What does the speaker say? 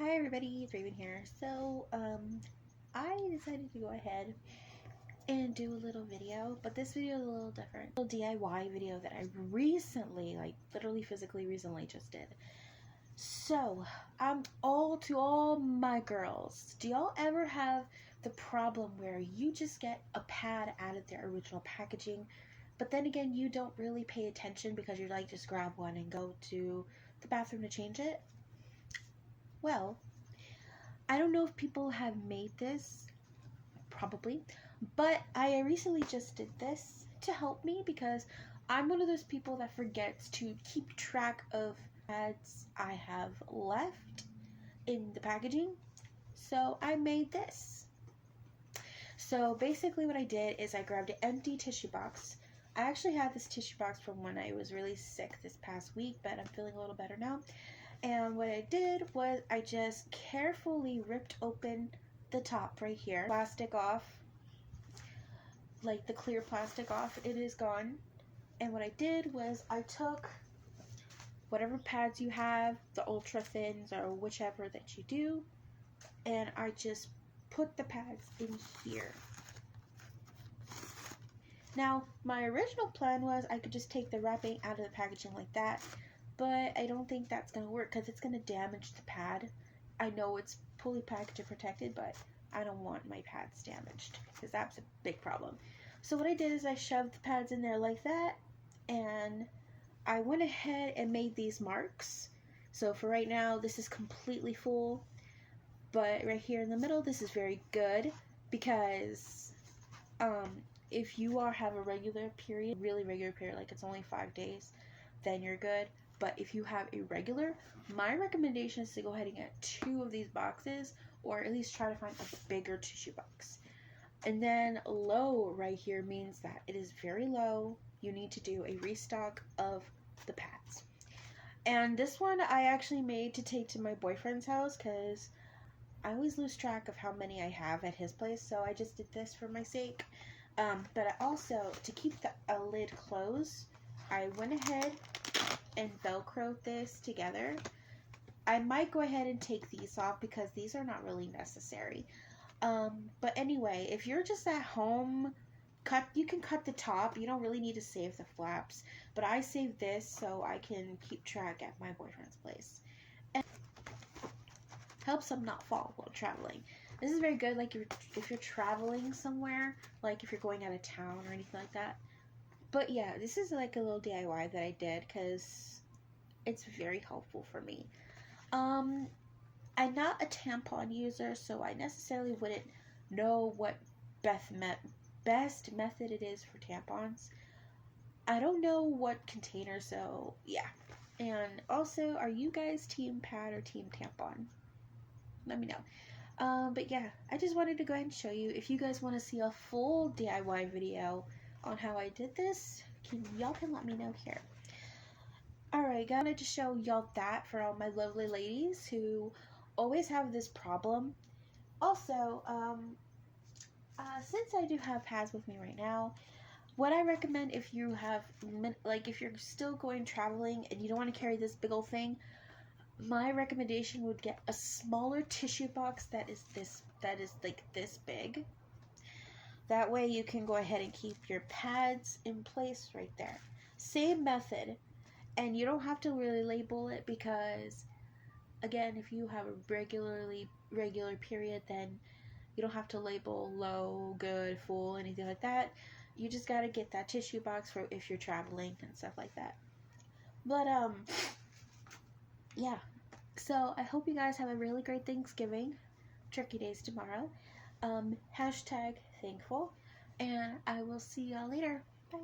Hi everybody, it's Raven here. I decided to go ahead and do a little video, but this video is a little different. A little DIY video that I recently, literally physically recently just did. So, to all my girls, do y'all ever have the problem where you just get a pad out of their original packaging, but then again you don't really pay attention because you're like, just grab one and go to the bathroom to change it? Well, I don't know if people have made this, probably, but I recently just did this to help me because I'm one of those people that forgets to keep track of pads I have left in the packaging. So I made this. So basically what I did is I grabbed an empty tissue box. I actually had this tissue box from when I was really sick this past week, but I'm feeling a little better now. And what I did was I just carefully ripped open the top right here. Plastic off, like the clear plastic off, it is gone. And what I did was I took whatever pads you have, the ultra thins or whichever that you do, and I just put the pads in here. Now, my original plan was I could just take the wrapping out of the packaging like that, but I don't think that's going to work because it's going to damage the pad. I know it's fully packaged and protected, but I don't want my pads damaged because that's a big problem. So what I did is I shoved the pads in there like that, and I went ahead and made these marks. So for right now, this is completely full, but right here in the middle, this is very good because if you have a regular period, really regular period, like it's only 5 days, then you're good. But if you have irregular, my recommendation is to go ahead and get 2 of these boxes, or at least try to find a bigger tissue box. And then low right here means that it is very low. You need to do a restock of the pads. And this one I actually made to take to my boyfriend's house because I always lose track of how many I have at his place, so I just did this for my sake. But I also, to keep the lid closed, I went ahead and Velcroed this together. I might go ahead and take these off because these are not really necessary. But anyway, if you're just at home, you can cut the top. You don't really need to save the flaps. But I saved this so I can keep track at my boyfriend's place. And helps them not fall while traveling. This is very good, like if you're traveling somewhere, like if you're going out of town or anything like that. But yeah, this is like a little DIY that I did because it's very helpful for me. I'm not a tampon user, so I necessarily wouldn't know what best method it is for tampons. I don't know what container, so yeah. And also, are you guys team pad or team tampon? Let me know. But yeah, I just wanted to go ahead and show you. If you guys want to see a full DIY video on how I did this, y'all can let me know here. Alright, I wanted to show y'all that for all my lovely ladies who always have this problem. Also, since I do have pads with me right now, what I recommend if you have, if you're still going traveling and you don't want to carry this big old thing, my recommendation would get a smaller tissue box that is like this big. That way you can go ahead and keep your pads in place right there. Same method, and you don't have to really label it because, again, if you have a regular period, then you don't have to label low, good, full, anything like that. You just gotta get that tissue box for if you're traveling and stuff like that. But yeah. So I hope you guys have a really great Thanksgiving. Turkey Day's tomorrow. Hashtag thankful. And I will see y'all later. Bye.